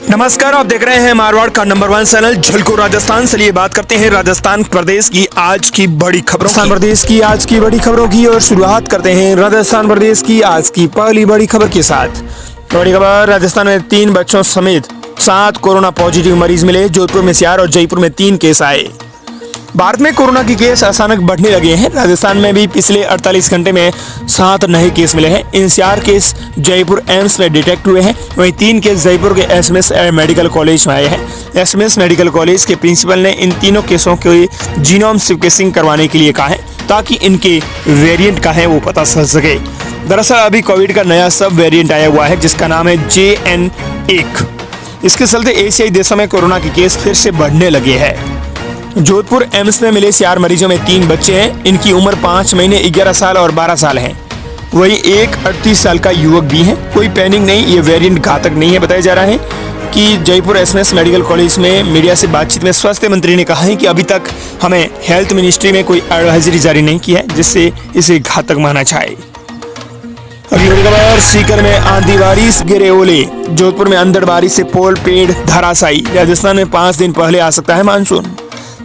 नमस्कार, आप देख रहे हैं मारवाड़ का नंबर 1 चैनल झलको राजस्थान। चलिए बात करते हैं राजस्थान प्रदेश की आज की बड़ी खबरों की और शुरुआत करते हैं राजस्थान प्रदेश की आज की पहली बड़ी खबर के साथ। बड़ी खबर, राजस्थान में 3 बच्चों समेत 7 कोरोना पॉजिटिव मरीज मिले। जोधपुर में 4 और जयपुर में 3 केस आए। भारत में कोरोना के केस अचानक बढ़ने लगे हैं। राजस्थान में भी पिछले 48 घंटे में 7 नए केस मिले हैं। इन 4 केस जयपुर एम्स में डिटेक्ट हुए हैं। वहीं 3 केस जयपुर के एसएमएस मेडिकल कॉलेज में आए हैं। एसएमएस मेडिकल कॉलेज के प्रिंसिपल ने इन तीनों केसों के जीनोम सीक्वेंसिंग करवाने के लिए कहा है ताकि इनके वेरिएंट का है वो पता चल सके। दरअसल अभी कोविड का नया सब वेरिएंट आया हुआ है जिसका नाम है JN1। इसके चलते एशियाई देशों में कोरोना के केस फिर से बढ़ने लगे हैं। जोधपुर एम्स में मिले 4 मरीजों में 3 बच्चे हैं। इनकी उम्र 5 महीने, 11 साल और 12 साल है। वहीं एक 38 साल का युवक भी है। कोई पैनिक नहीं, ये वेरिएंट घातक नहीं है। बताया जा रहा है कि जयपुर एसएमएस मेडिकल कॉलेज में मीडिया से बातचीत में स्वास्थ्य मंत्री ने कहा है कि अभी तक हमें हेल्थ मिनिस्ट्री में कोई एडवाइजरी जारी नहीं की है जिससे इसे घातक माना जाए। अगली बड़ी खबर, सीकर में आंधी बारिश गिरे ओले। जोधपुर में अंधड़ बारिश से पोल पेड़ धराशायी। राजस्थान में 5 दिन पहले आ सकता है मानसून।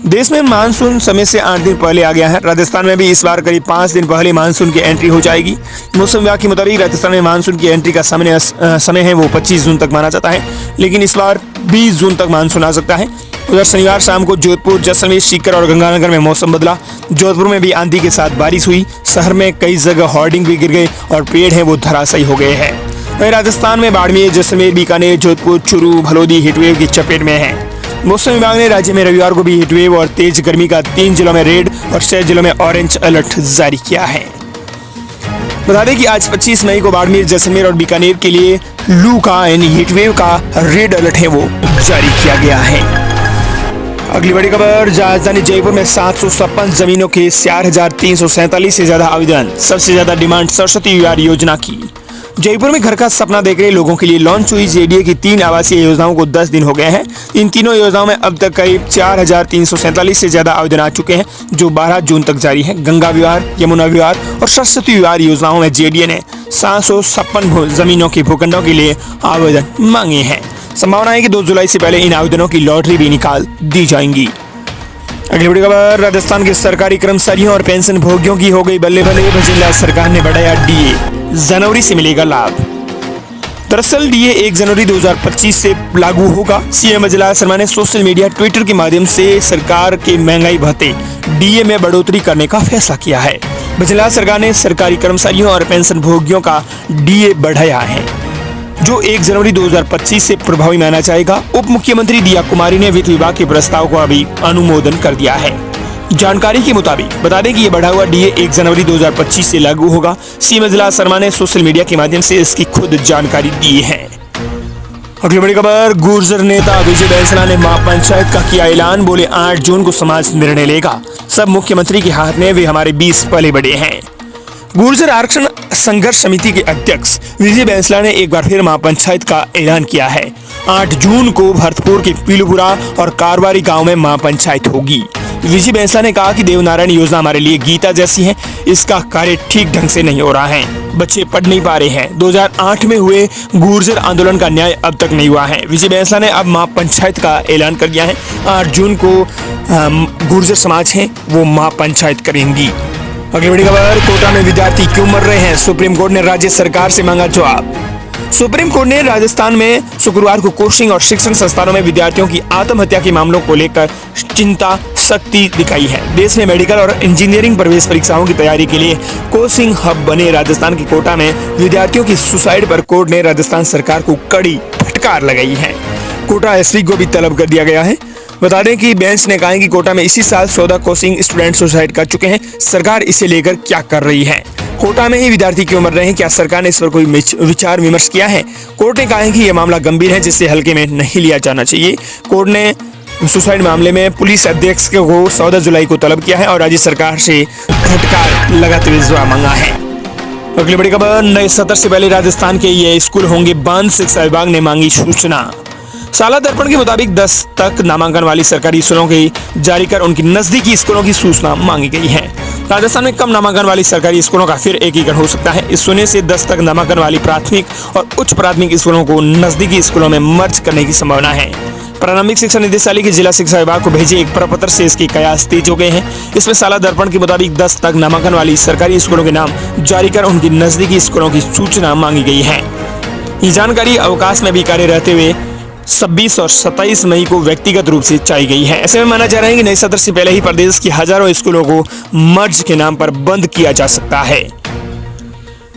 देश में मानसून समय से 8 दिन पहले आ गया है। राजस्थान में भी इस बार करीब 5 दिन पहले मानसून की एंट्री हो जाएगी। मौसम विभाग के मुताबिक राजस्थान में मानसून की एंट्री का समय है वो 25 जून तक माना जाता है, लेकिन इस बार 20 जून तक मानसून आ सकता है। उधर शनिवार शाम को जोधपुर, जैसलमेर, सीकर और गंगानगर में मौसम बदला। जोधपुर में भी आंधी के साथ बारिश हुई। शहर में कई जगह होर्डिंग भी गिर गए और पेड़ हैं वो धराशायी हो गए हैं। वहीं राजस्थान में बाड़मेर, जैसलमेर, बीकानेर, जोधपुर, चूरू, भलौदी हीटवेव की चपेट में है। मौसम विभाग ने राज्य में रविवार को भी हीटवेव और तेज गर्मी का 3 जिलों में रेड और 6 जिलों में ऑरेंज अलर्ट जारी किया है। बता दें कि आज 25 मई को बाड़मेर, जैसलमेर और बीकानेर के लिए लू का हीटवेव का रेड अलर्ट है वो जारी किया गया है। अगली बड़ी खबर, राजधानी जयपुर में 756 जमीनों के 4347 से ज्यादा आवेदन। सबसे ज्यादा डिमांड सरस्वती विवाह योजना की। जयपुर में घर का सपना देख रहे लोगों के लिए लॉन्च हुई JDA की 3 आवासीय योजनाओं को 10 दिन हो गए हैं। इन तीनों योजनाओं में अब तक करीब 4347 से ज्यादा आवेदन आ चुके हैं जो 12 जून तक जारी है। गंगा विहार, यमुना विहार और सरस्वती विहार योजनाओं में JDA ने 756 जमीनों के भूखंडों के लिए आवेदन मांगे हैं। संभावना है कि 2 जुलाई से पहले इन आवेदनों की लॉटरी भी निकाल दी जाएंगी। अगली बड़ी खबर, राजस्थान के सरकारी कर्मचारियों और पेंशन भोगियों की हो गई बल्ले बल्ले। भजनलाल सरकार ने बढ़ाया DA, जनवरी से मिलेगा लाभ। दरअसल DA 1 जनवरी 2025 से लागू होगा। CM भजनलाल शर्मा ने सोशल मीडिया ट्विटर के माध्यम से सरकार के महंगाई भत्ते DA में बढ़ोतरी करने का फैसला किया है। भजनलाल सरकार ने सरकारी कर्मचारियों और पेंशन भोगियों का DA बढ़ाया है जो 1 जनवरी 2025 से प्रभावी माना जाएगा। उप मुख्यमंत्री दिया कुमारी ने वित्त विभाग के प्रस्ताव को अभी अनुमोदन कर दिया है। जानकारी के मुताबिक बता दें कि ये बढ़ा हुआ DA 1 जनवरी 2025 से लागू होगा। CM भजनलाल शर्मा ने सोशल मीडिया के माध्यम से इसकी खुद जानकारी दी है। अगली बड़ी खबर, गुर्जर नेता विजय बैंसला ने महापंचायत का किया ऐलान। बोले 8 जून को समाज निर्णय लेगा। सब मुख्यमंत्री के हाथ में, वे हमारे 20 पले बड़े हैं। गुर्जर आरक्षण संघर्ष समिति के अध्यक्ष विजय बैंसला ने एक बार फिर महापंचायत का ऐलान किया है। 8 जून को भरतपुर के पीलूपुरा और कारवारी गांव में महापंचायत होगी। विजय बैंसला ने कहा कि देवनारायण योजना हमारे लिए गीता जैसी है। इसका कार्य ठीक ढंग से नहीं हो रहा है। बच्चे पढ़ नहीं पा रहे हैं। 2008 में हुए गुर्जर आंदोलन का न्याय अब तक नहीं हुआ है। विजय बैंसला ने अब महापंचायत का ऐलान कर दिया है। 8 जून को गुर्जर समाज है वो महापंचायत करेंगी। अगली बड़ी खबर, कोटा में विद्यार्थी क्यों मर रहे हैं, सुप्रीम कोर्ट ने राज्य सरकार से मांगा जवाब। सुप्रीम कोर्ट ने राजस्थान में शुक्रवार को कोचिंग और शिक्षण संस्थानों में विद्यार्थियों की आत्महत्या के मामलों को लेकर चिंता सख्ती दिखाई है। देश में मेडिकल और इंजीनियरिंग प्रवेश परीक्षाओं की तैयारी के लिए कोचिंग हब बने राजस्थान के कोटा में विद्यार्थियों की सुसाइड पर कोर्ट ने राजस्थान सरकार को कड़ी फटकार लगाई है। कोटा SP को भी तलब कर दिया गया है। बता दें कि बेंच ने कहा है कि कोटा में इसी साल 14 कोचिंग स्टूडेंट सुसाइड कर चुके हैं। सरकार इसे लेकर क्या कर रही है। कोटा में ही विद्यार्थी क्यों मर रहे हैं, क्या सरकार ने इस पर कोई विचार विमर्श किया है। कोर्ट ने कहा है कि यह मामला गंभीर है जिसे हल्के में नहीं लिया जाना चाहिए। कोर्ट ने सुसाइड मामले में पुलिस अधीक्षक को 14 जुलाई को तलब किया है और राज्य सरकार से फटकार लगाते हुए जवाब मांगा है। अगली बड़ी खबर, नए सत्र से पहले राजस्थान के ये स्कूल होंगे बंद, शिक्षा विभाग ने मांगी सूचना। साला दर्पण के मुताबिक 10 तक नामांकन वाली सरकारी स्कूलों की जारी कर उनकी नजदीकी स्कूलों की सूचना मांगी गई है। राजस्थान में कम नामांकन वाली सरकारी स्कूलों का फिर एकीकरण हो सकता है। इस सुने से 10 तक नामांकन वाली प्राथमिक और उच्च प्राथमिक स्कूलों को नजदीकी स्कूलों में मर्ज करने की संभावना है। प्रारंभिक शिक्षा निदेशालय के जिला शिक्षा विभाग को भेजे एक प्रपत्र से इसके कयास तेज हो गए हैं। इसमें साला दर्पण के मुताबिक 10 तक नामांकन वाली सरकारी स्कूलों के नाम जारी कर उनकी नजदीकी स्कूलों की सूचना मांगी गई है। ये जानकारी अवकाश में भी कार्य रहते हुए 26 और 27 मई को व्यक्तिगत रूप से चाहिए गई है। ऐसे में माना जा रहा है कि नए सत्र से पहले ही प्रदेश की हजारों स्कूलों को मर्ज के नाम पर बंद किया जा सकता है।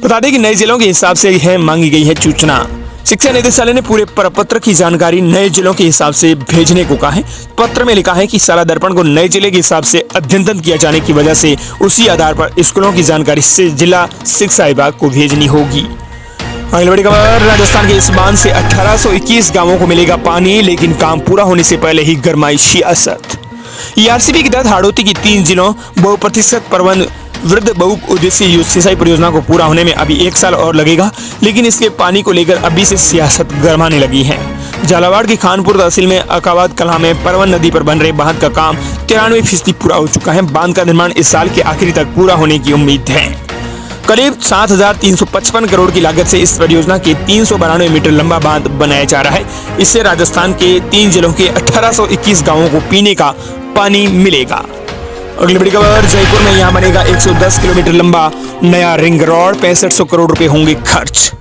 बता दें कि नए जिलों के हिसाब से है मांगी गई है सूचना। शिक्षा निदेशालय ने पूरे प्रपत्र की जानकारी नए जिलों के हिसाब से भेजने को कहा है। पत्र में लिखा है कि साला दर्पण को नए जिले के हिसाब से अद्यतन किया जाने की वजह से उसी आधार पर स्कूलों की जानकारी से जिला शिक्षा विभाग को भेजनी होगी। अगली बड़ी खबर, राजस्थान के इस बांध से 1821 गांवों को मिलेगा पानी, लेकिन काम पूरा होने से पहले ही गरमाई सियासत। ईआरसीबी के तहत हाड़ौती की 3 जिलों बहुप्रतिशत प्रबंध वृद्ध बहुउद्देशीय सिंचाई परियोजना को पूरा होने में अभी 1 साल और लगेगा, लेकिन इसके पानी को लेकर अभी से सियासत गरमाने लगी है। झालावाड़ की खानपुर तहसील में अकाबाद कला में परवन नदी पर बन रहे बांध का काम 93% पूरा हो चुका है। बांध का निर्माण इस साल के आखिरी तक पूरा होने की उम्मीद है। करीब 7,355 करोड़ की लागत से इस परियोजना के 392 मीटर लंबा बांध बनाया जा रहा है। इससे राजस्थान के 3 जिलों के 1821 गाँवों को पीने का पानी मिलेगा। अगली बड़ी खबर, जयपुर में यहाँ बनेगा 110 किलोमीटर लंबा नया रिंग रोड, 6500 करोड़ रुपए होंगे खर्च।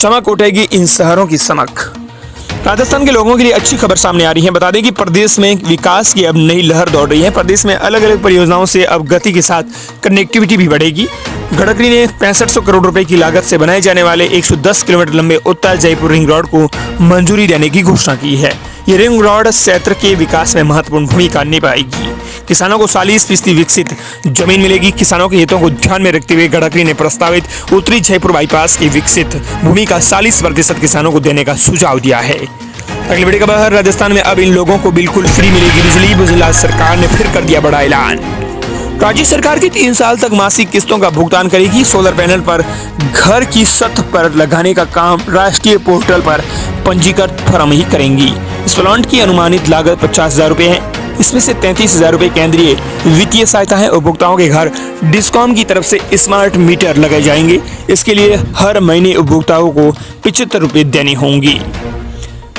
चमक उठेगी इन शहरों की समक। राजस्थान के लोगों के लिए अच्छी खबर सामने आ रही है। बता दें कि प्रदेश में विकास की अब नई लहर दौड़ रही है। प्रदेश में अलग अलग परियोजनाओं से अब गति के साथ कनेक्टिविटी भी बढ़ेगी। गडकरी ने 6500 करोड़ रुपए की लागत से बनाए जाने वाले 110 किलोमीटर लंबे उत्तर जयपुर रिंग रोड को मंजूरी देने की घोषणा की है। ये रिंग रोड क्षेत्र के विकास में महत्वपूर्ण भूमिका निभाएगी। किसानों को 40% विकसित जमीन मिलेगी। किसानों के हितों को ध्यान में रखते हुए गडकरी ने प्रस्तावित उत्तरी जयपुर बाईपास की विकसित भूमि का 40% किसानों को देने का सुझाव दिया है। अगली बड़ी खबर, राजस्थान में अब इन लोगों को बिल्कुल फ्री मिलेगी बिजली। गुजरात सरकार ने फिर कर दिया बड़ा ऐलान। राज्य सरकार की 3 साल तक मासिक किस्तों का भुगतान करेगी। सोलर पैनल पर घर की छत पर लगाने का काम राष्ट्रीय पोर्टल पर पंजीकृत फर्म ही करेंगी। इस प्लांट की अनुमानित लागत 50,000 रुपए है। इसमें से 33,000 रुपए केंद्रीय वित्तीय सहायता है। उपभोक्ताओं के घर डिस्कॉम की तरफ से स्मार्ट मीटर लगाए जाएंगे। इसके लिए हर महीने उपभोक्ताओं को 75 रुपए देने होंगी।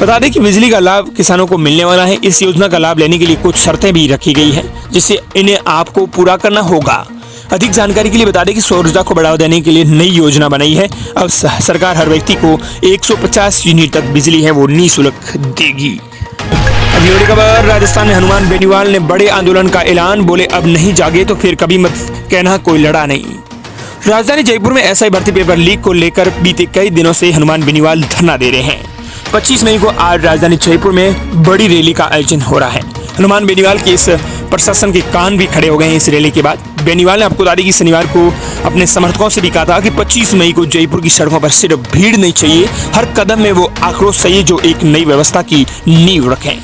बता दें कि बिजली का लाभ किसानों को मिलने वाला है। इस योजना का लाभ लेने के लिए कुछ शर्तें भी रखी गई है, जिससे इन्हें आपको पूरा करना होगा। अधिक जानकारी के लिए बता दें कि सौर ऊर्जा को बढ़ावा देने के लिए नई योजना बनाई है। अब सरकार हर व्यक्ति को 150 यूनिट तक बिजली है वो निःशुल्क देगी। अगली बड़ी खबर, राजस्थान में हनुमान बेनीवाल ने बड़े आंदोलन का ऐलान। बोले अब नहीं जागे तो फिर कभी मत कहना कोई लड़ा नहीं। राजधानी जयपुर में एसआई भर्ती पेपर लीक को लेकर बीते कई दिनों से हनुमान बेनीवाल धरना दे रहे हैं। 25 मई को आज राजधानी जयपुर में बड़ी रैली का आयोजन हो रहा है। हनुमान बेनीवाल के इस प्रशासन के कान भी खड़े हो गए हैं। इस रैली के बाद बेनीवाल ने आपको बता दी कि शनिवार को अपने समर्थकों से भी कहा था कि 25 मई को जयपुर की सड़कों पर सिर्फ भीड़ नहीं चाहिए, हर कदम में वो आक्रोश चाहिए जो एक नई व्यवस्था की नींव रखें।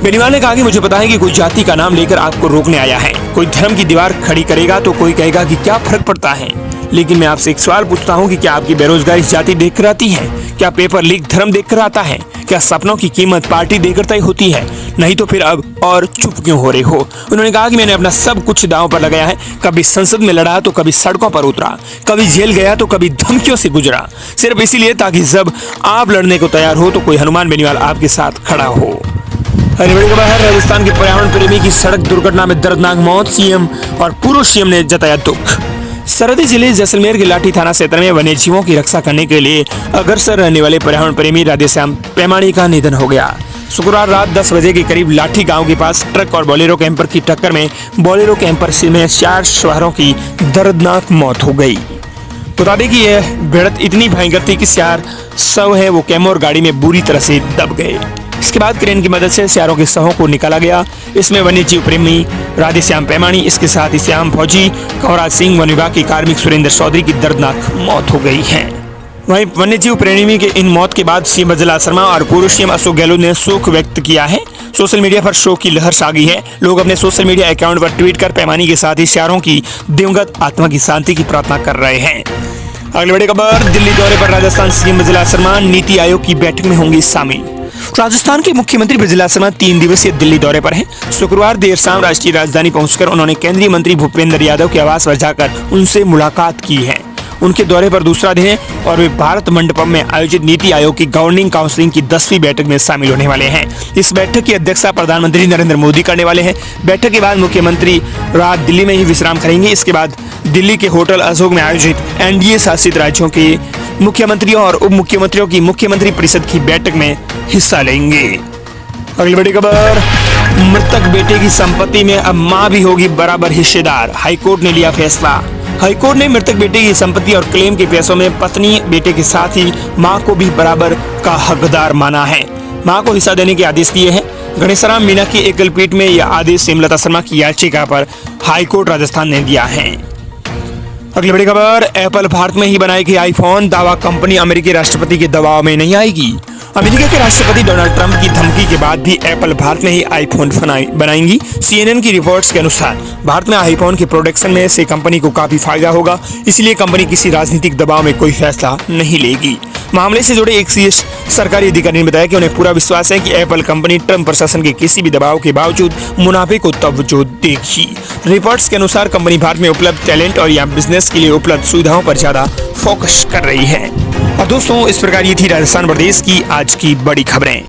बेनीवाल ने कहा कि मुझे पता है कि कोई जाति का नाम लेकर आपको रोकने आया है। कोई धर्म की दीवार खड़ी करेगा तो कोई कहेगा कि क्या फर्क पड़ता है, लेकिन मैं आपसे एक सवाल पूछता हूं कि क्या आपकी बेरोजगारी जाति देखकर आती है? क्या पेपर लीक धर्म देखकर आता है? क्या सपनों की कीमत पार्टी देकर तय होती है? नहीं तो फिर अब और चुप क्यों हो रहे हो? उन्होंने कहा कि मैंने अपना सब कुछ दांव पर लगाया है। कभी संसद में लड़ा तो कभी सड़कों पर उतरा, कभी जेल गया तो कभी धमकियों से गुजरा, सिर्फ इसीलिए ताकि जब आप लड़ने को तैयार हो तो कोई हनुमान बेनीवाल आपके साथ खड़ा हो। अगली बड़ी खबर है, राजस्थान के पर्यावरण प्रेमी की सड़क दुर्घटना में दर्दनाक मौत। सीएम और पूर्व सीएम ने जताया दुख। सरहदी जिले जैसलमेर के लाठी थाना क्षेत्र में वन्य जीवों की रक्षा करने के लिए अग्रसर रहने वाले पर्यावरण प्रेमी राधेश्याम पेमाणी का निधन हो गया। शुक्रवार रात 10 बजे के करीब लाठी गांव के पास ट्रक और बोलेरो कैंपर की टक्कर में बोलेरो कैंपर में 4 सवारों की दर्दनाक मौत हो गई। बता दें कि यह भिड़ंत इतनी भयंकर थी कि 4 शव है वो कैमोर गाड़ी में बुरी तरह से दब गए। इसके बाद क्रेन की मदद से सियारों के शवों को निकाला गया। इसमें वन्य जीव प्रेमी राधेश्याम पेमाणी, इसके साथ ही श्याम फौजी, कंवराज सिंह, वन विभाग के कार्मिक सुरेंद्र चौधरी की दर्दनाक मौत हो गई है। वहीं वन्य जीव प्रेमी के इन मौत के बाद सीएम बजला शर्मा और पूर्व सीएम अशोक गहलोत ने शोक व्यक्त किया है। सोशल मीडिया पर शोक की लहर छा गई है। लोग अपने सोशल मीडिया अकाउंट पर ट्वीट कर पेमाणी के साथ ही सियारों की दिवंगत आत्मा की शांति की प्रार्थना कर रहे हैं। अगली बड़ी खबर, दिल्ली दौरे पर राजस्थान सीएम बजला शर्मा नीति आयोग की बैठक में होंगे शामिल। राजस्थान के मुख्यमंत्री बजला शर्मा 3 दिवसीय दिल्ली दौरे पर हैं। शुक्रवार देर शाम राष्ट्रीय राजधानी पहुंचकर उन्होंने केंद्रीय मंत्री भूपेंद्र यादव के आवास पर जाकर उनसे मुलाकात की है। उनके दौरे पर दूसरा दिन है और वे भारत मंडपम में आयोजित नीति आयोग की गवर्निंग काउंसिल की 10वीं बैठक में शामिल होने वाले हैं। इस बैठक की अध्यक्षता प्रधानमंत्री नरेंद्र मोदी करने वाले हैं। बैठक के बाद मुख्यमंत्री रात दिल्ली में ही विश्राम करेंगे। इसके बाद दिल्ली के होटल अशोक में आयोजित एनडीए शासित राज्यों के मुख्यमंत्रियों और उप मुख्यमंत्रियों की मुख्यमंत्री परिषद की बैठक में हिस्सा लेंगे। अगली बड़ी खबर, मृतक बेटे की संपत्ति में अब मां भी होगी बराबर हिस्सेदार, हाईकोर्ट ने लिया फैसला। हाईकोर्ट ने मृतक बेटे की संपत्ति और क्लेम के पैसों में पत्नी बेटे के साथ ही मां को भी बराबर का हकदार माना है। मां को हिस्सा देने के आदेश दिए हैं। गणेशराम मीणा की एकल पीठ में यह आदेश हेमलता शर्मा की याचिका पर हाईकोर्ट राजस्थान ने दिया है। अगली बड़ी खबर, एप्पल भारत में ही बनाएगी आईफोन, दावा कंपनी अमेरिकी राष्ट्रपति के दबाव में नहीं आएगी। अमेरिका के राष्ट्रपति डोनाल्ड ट्रंप की धमकी के बाद भी एप्पल भारत में ही आईफोन बनाएंगी। CNN की रिपोर्ट्स के अनुसार भारत में आईफोन के प्रोडक्शन में से कंपनी को काफी फायदा होगा, इसलिए कंपनी किसी राजनीतिक दबाव में कोई फैसला नहीं लेगी। मामले से जुड़े एक शीर्ष सरकारी अधिकारी ने बताया कि उन्हें पूरा विश्वास है कि एप्पल कंपनी ट्रंप प्रशासन के किसी भी दबाव के बावजूद मुनाफे को तवज्जो देगी। रिपोर्ट्स के अनुसार कंपनी भारत में उपलब्ध टैलेंट और या बिजनेस के लिए उपलब्ध सुविधाओं पर ज्यादा फोकस कर रही है। और दोस्तों, इस प्रकार ये थी राजस्थान प्रदेश की आज की बड़ी खबरें।